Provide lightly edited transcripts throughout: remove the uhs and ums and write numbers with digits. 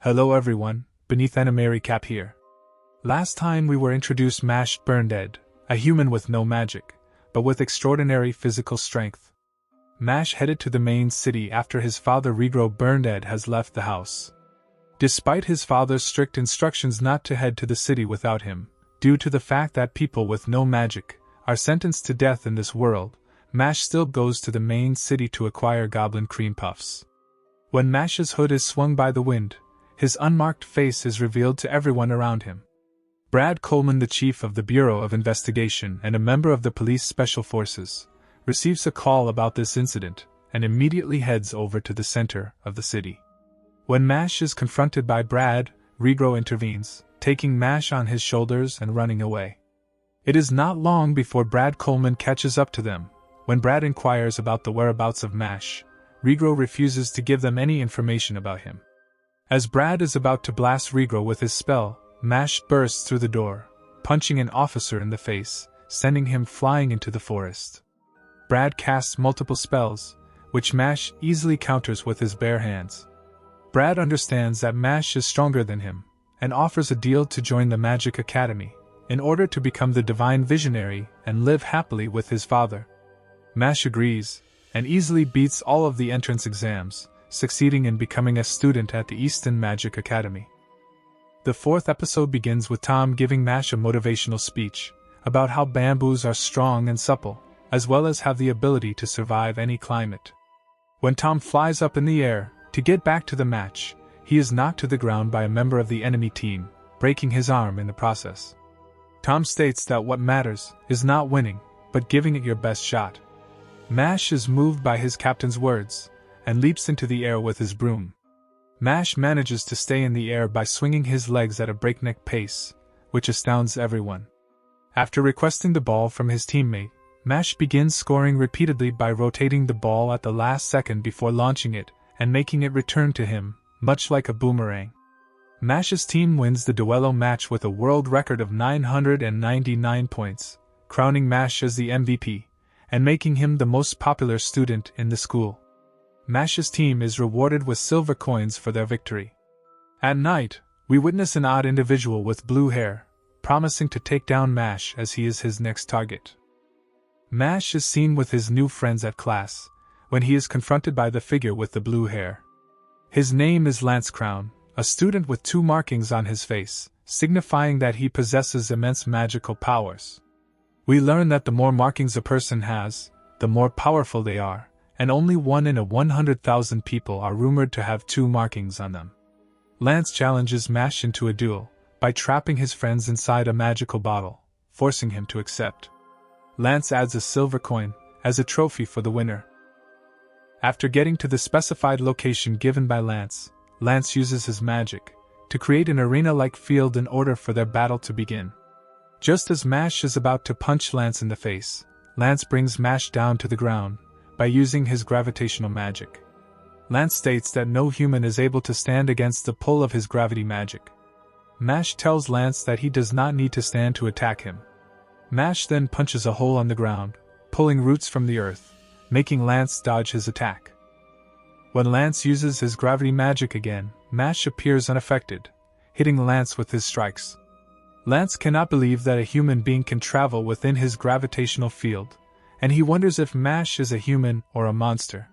Hello everyone, beneath animecap here. Last time we were introduced Mashle Burndead, a human with no magic, but with extraordinary physical strength. Mashle headed to the main city after his father Regro Burndead has left the house. Despite his father's strict instructions not to head to the city without him, due to the fact that people with no magic are sentenced to death in this world, Mashle still goes to the main city to acquire goblin cream puffs. When Mashle's hood is swung by the wind, his unmarked face is revealed to everyone around him. Brad Coleman, the chief of the Bureau of Investigation and a member of the police special forces, receives a call about this incident and immediately heads over to the center of the city. When Mashle is confronted by Brad, Regro intervenes, taking Mashle on his shoulders and running away. It is not long before Brad Coleman catches up to them. When Brad inquires about the whereabouts of Mashle, Regro refuses to give them any information about him. As Brad is about to blast Regro with his spell, Mashle bursts through the door, punching an officer in the face, sending him flying into the forest. Brad casts multiple spells, which Mashle easily counters with his bare hands. Brad understands that Mashle is stronger than him, and offers a deal to join the Magic Academy, in order to become the Divine Visionary and live happily with his father. Mashle agrees, and easily beats all of the entrance exams, succeeding in becoming a student at the Easton Magic Academy. The fourth episode begins with Tom giving Mashle a motivational speech about how bamboos are strong and supple, as well as have the ability to survive any climate. When Tom flies up in the air to get back to the match, he is knocked to the ground by a member of the enemy team, breaking his arm in the process. Tom states that what matters is not winning, but giving it your best shot. Mashle is moved by his captain's words, and leaps into the air with his broom. Mashle manages to stay in the air by swinging his legs at a breakneck pace, which astounds everyone. After requesting the ball from his teammate, Mashle begins scoring repeatedly by rotating the ball at the last second before launching it and making it return to him, much like a boomerang. Mashle's team wins the duello match with a world record of 999 points, crowning Mashle as the MVP, and making him the most popular student in the school. Mashle's team is rewarded with silver coins for their victory. At night, we witness an odd individual with blue hair, promising to take down Mashle as he is his next target. Mashle is seen with his new friends at class, when he is confronted by the figure with the blue hair. His name is Lance Crown, a student with 2 markings on his face, signifying that he possesses immense magical powers. We learn that the more markings a person has, the more powerful they are, and only 1 in 100,000 people are rumored to have 2 markings on them. Lance challenges Mashle into a duel by trapping his friends inside a magical bottle, forcing him to accept. Lance adds a silver coin as a trophy for the winner. After getting to the specified location given by Lance, Lance uses his magic to create an arena-like field in order for their battle to begin. Just as Mashle is about to punch Lance in the face, Lance brings Mashle down to the ground by using his gravitational magic. Lance states that no human is able to stand against the pull of his gravity magic. Mashle tells Lance that he does not need to stand to attack him. Mashle then punches a hole on the ground, pulling roots from the earth, making Lance dodge his attack. When Lance uses his gravity magic again, Mashle appears unaffected, hitting Lance with his strikes. Lance cannot believe that a human being can travel within his gravitational field, and he wonders if Mashle is a human or a monster.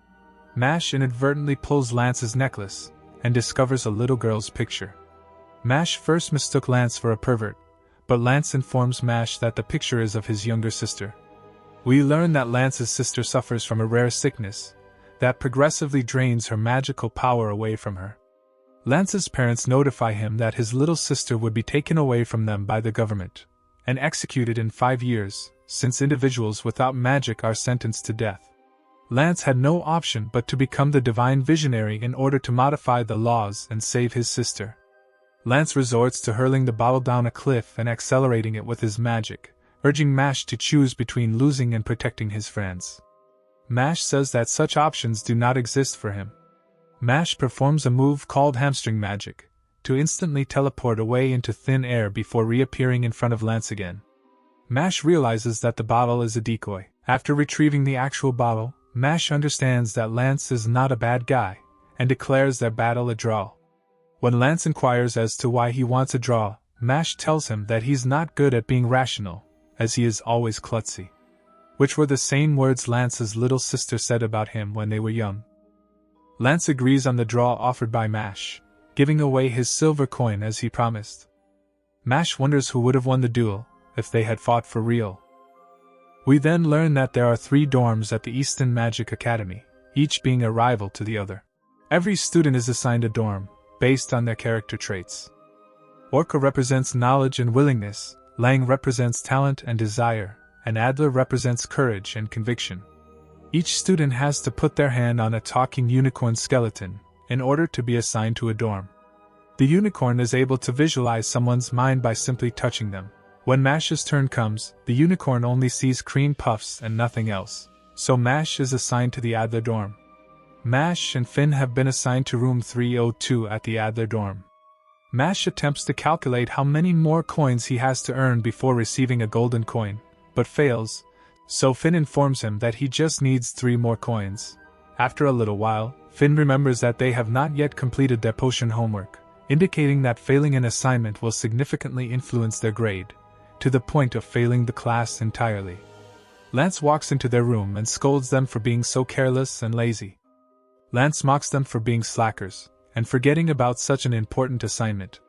Mashle inadvertently pulls Lance's necklace and discovers a little girl's picture. Mashle first mistook Lance for a pervert, but Lance informs Mashle that the picture is of his younger sister. We learn that Lance's sister suffers from a rare sickness that progressively drains her magical power away from her. Lance's parents notify him that his little sister would be taken away from them by the government and executed in 5 years, since individuals without magic are sentenced to death. Lance had no option but to become the Divine Visionary in order to modify the laws and save his sister. Lance resorts to hurling the bottle down a cliff and accelerating it with his magic, urging Mashle to choose between losing and protecting his friends. Mashle says that such options do not exist for him. Mashle performs a move called hamstring magic, to instantly teleport away into thin air before reappearing in front of Lance again. Mashle realizes that the bottle is a decoy. After retrieving the actual bottle, Mashle understands that Lance is not a bad guy, and declares their battle a draw. When Lance inquires as to why he wants a draw, Mash tells him that he's not good at being rational, as he is always klutzy. Which were the same words Lance's little sister said about him when they were young. Lance agrees on the draw offered by Mash, giving away his silver coin as he promised. Mash wonders who would have won the duel, if they had fought for real. We then learn that there are 3 dorms at the Easton Magic Academy, each being a rival to the other. Every student is assigned a dorm, based on their character traits. Orca represents knowledge and willingness, Lang represents talent and desire, and Adler represents courage and conviction. Each student has to put their hand on a talking unicorn skeleton in order to be assigned to a dorm. The unicorn is able to visualize someone's mind by simply touching them. When Mash's turn comes, the unicorn only sees cream puffs and nothing else, so Mash is assigned to the Adler dorm. Mash and Finn have been assigned to room 302 at the Adler dorm. Mash attempts to calculate how many more coins he has to earn before receiving a golden coin, but fails, so Finn informs him that he just needs 3 more coins. After a little while, Finn remembers that they have not yet completed their potion homework, indicating that failing an assignment will significantly influence their grade, to the point of failing the class entirely. Lance walks into their room and scolds them for being so careless and lazy. Lance mocks them for being slackers, and forgetting about such an important assignment.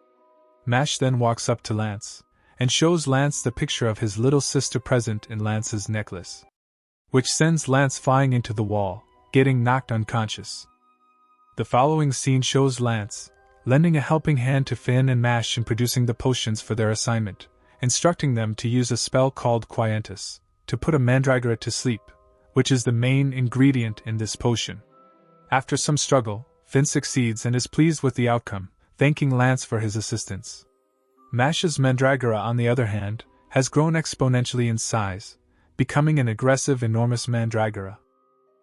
Mash then walks up to Lance, and shows Lance the picture of his little sister present in Lance's necklace, which sends Lance flying into the wall, getting knocked unconscious. The following scene shows Lance lending a helping hand to Finn and Mash in producing the potions for their assignment, instructing them to use a spell called Quientus, to put a mandragora to sleep, which is the main ingredient in this potion. After some struggle, Finn succeeds and is pleased with the outcome, thanking Lance for his assistance. Mash's mandragora, on the other hand, has grown exponentially in size, becoming an aggressive, enormous mandragora.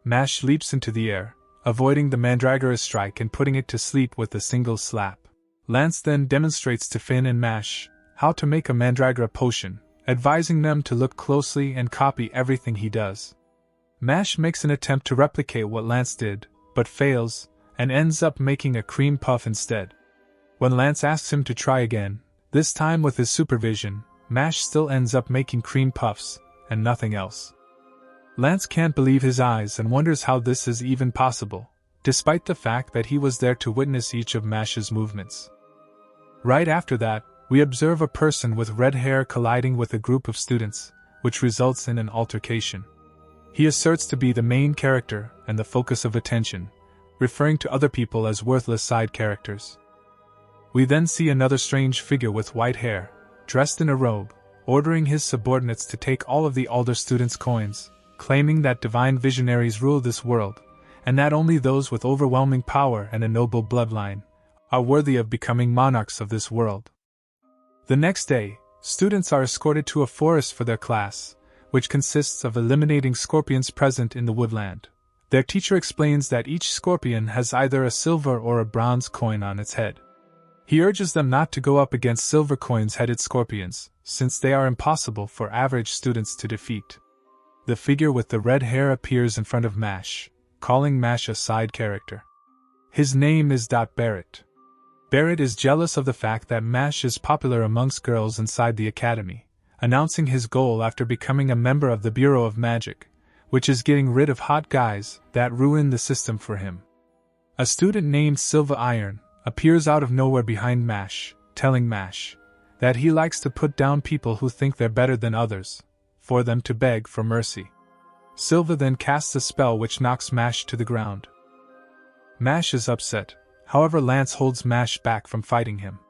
Mash leaps into the air, avoiding the mandragora's strike and putting it to sleep with a single slap. Lance then demonstrates to Finn and Mash how to make a mandragora potion, advising them to look closely and copy everything he does. Mash makes an attempt to replicate what Lance did, but fails, and ends up making a cream puff instead. When Lance asks him to try again, this time with his supervision, Mash still ends up making cream puffs, and nothing else. Lance can't believe his eyes and wonders how this is even possible, despite the fact that he was there to witness each of Mash's movements. Right after that, we observe a person with red hair colliding with a group of students, which results in an altercation. He asserts to be the main character and the focus of attention, referring to other people as worthless side characters. We then see another strange figure with white hair, dressed in a robe, ordering his subordinates to take all of the older students' coins, claiming that divine visionaries rule this world, and that only those with overwhelming power and a noble bloodline are worthy of becoming monarchs of this world. The next day, students are escorted to a forest for their class, which consists of eliminating scorpions present in the woodland. Their teacher explains that each scorpion has either a silver or a bronze coin on its head. He urges them not to go up against silver coins-headed scorpions, since they are impossible for average students to defeat. The figure with the red hair appears in front of Mash, calling Mash a side character. His name is Barrett. Barrett is jealous of the fact that Mash is popular amongst girls inside the academy, announcing his goal after becoming a member of the Bureau of Magic, which is getting rid of hot guys that ruin the system for him. A student named Silva Iron appears out of nowhere behind Mash, telling Mash that he likes to put down people who think they're better than others, for them to beg for mercy. Silva then casts a spell which knocks Mash to the ground. Mash is upset, however Lance holds Mash back from fighting him.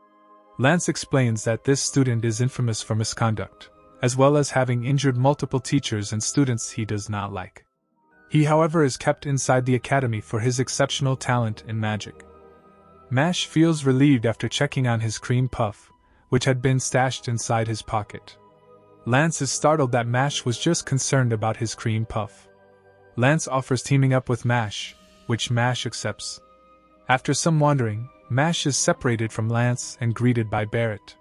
Lance explains that this student is infamous for misconduct, as well as having injured multiple teachers and students he does not like. He, however, is kept inside the academy for his exceptional talent in magic. Mash feels relieved after checking on his cream puff, which had been stashed inside his pocket. Lance is startled that Mash was just concerned about his cream puff. Lance offers teaming up with Mash, which Mash accepts. After some wandering, Mash is separated from Lance and greeted by Barrett.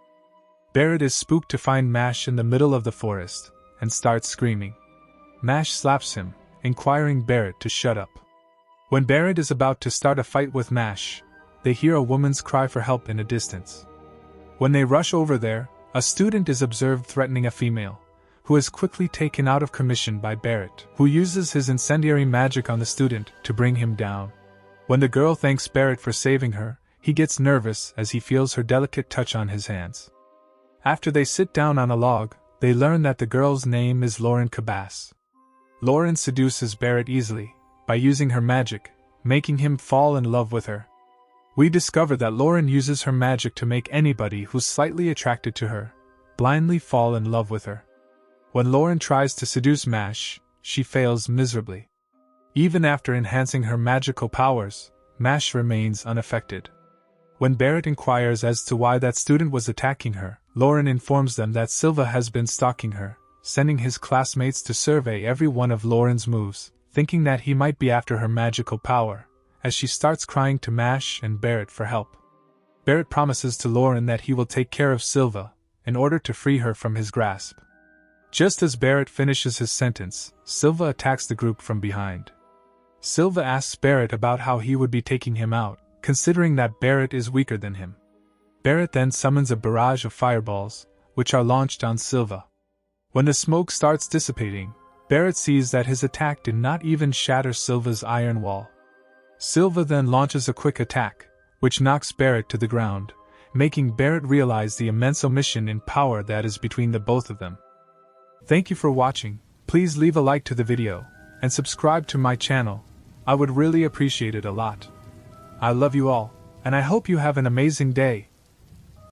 Barrett is spooked to find Mash in the middle of the forest, and starts screaming. Mash slaps him, inquiring Barrett to shut up. When Barrett is about to start a fight with Mash, they hear a woman's cry for help in a distance. When they rush over there, a student is observed threatening a female, who is quickly taken out of commission by Barrett, who uses his incendiary magic on the student to bring him down. When the girl thanks Barrett for saving her, he gets nervous as he feels her delicate touch on his hands. After they sit down on a log, they learn that the girl's name is Lauren Cabas. Lauren seduces Barrett easily, by using her magic, making him fall in love with her. We discover that Lauren uses her magic to make anybody who's slightly attracted to her blindly fall in love with her. When Lauren tries to seduce Mash, she fails miserably. Even after enhancing her magical powers, Mash remains unaffected. When Barrett inquires as to why that student was attacking her, Lauren informs them that Silva has been stalking her, sending his classmates to survey every one of Lauren's moves, thinking that he might be after her magical power, as she starts crying to Mash and Barrett for help. Barrett promises to Lauren that he will take care of Silva, in order to free her from his grasp. Just as Barrett finishes his sentence, Silva attacks the group from behind. Silva asks Barrett about how he would be taking him out, considering that Barrett is weaker than him. Barrett then summons a barrage of fireballs, which are launched on Silva. When the smoke starts dissipating, Barrett sees that his attack did not even shatter Silva's iron wall. Silva then launches a quick attack, which knocks Barrett to the ground, making Barrett realize the immense omission in power that is between the both of them. Thank you for watching. Please leave a like to the video, and subscribe to my channel. I would really appreciate it a lot. I love you all, and I hope you have an amazing day.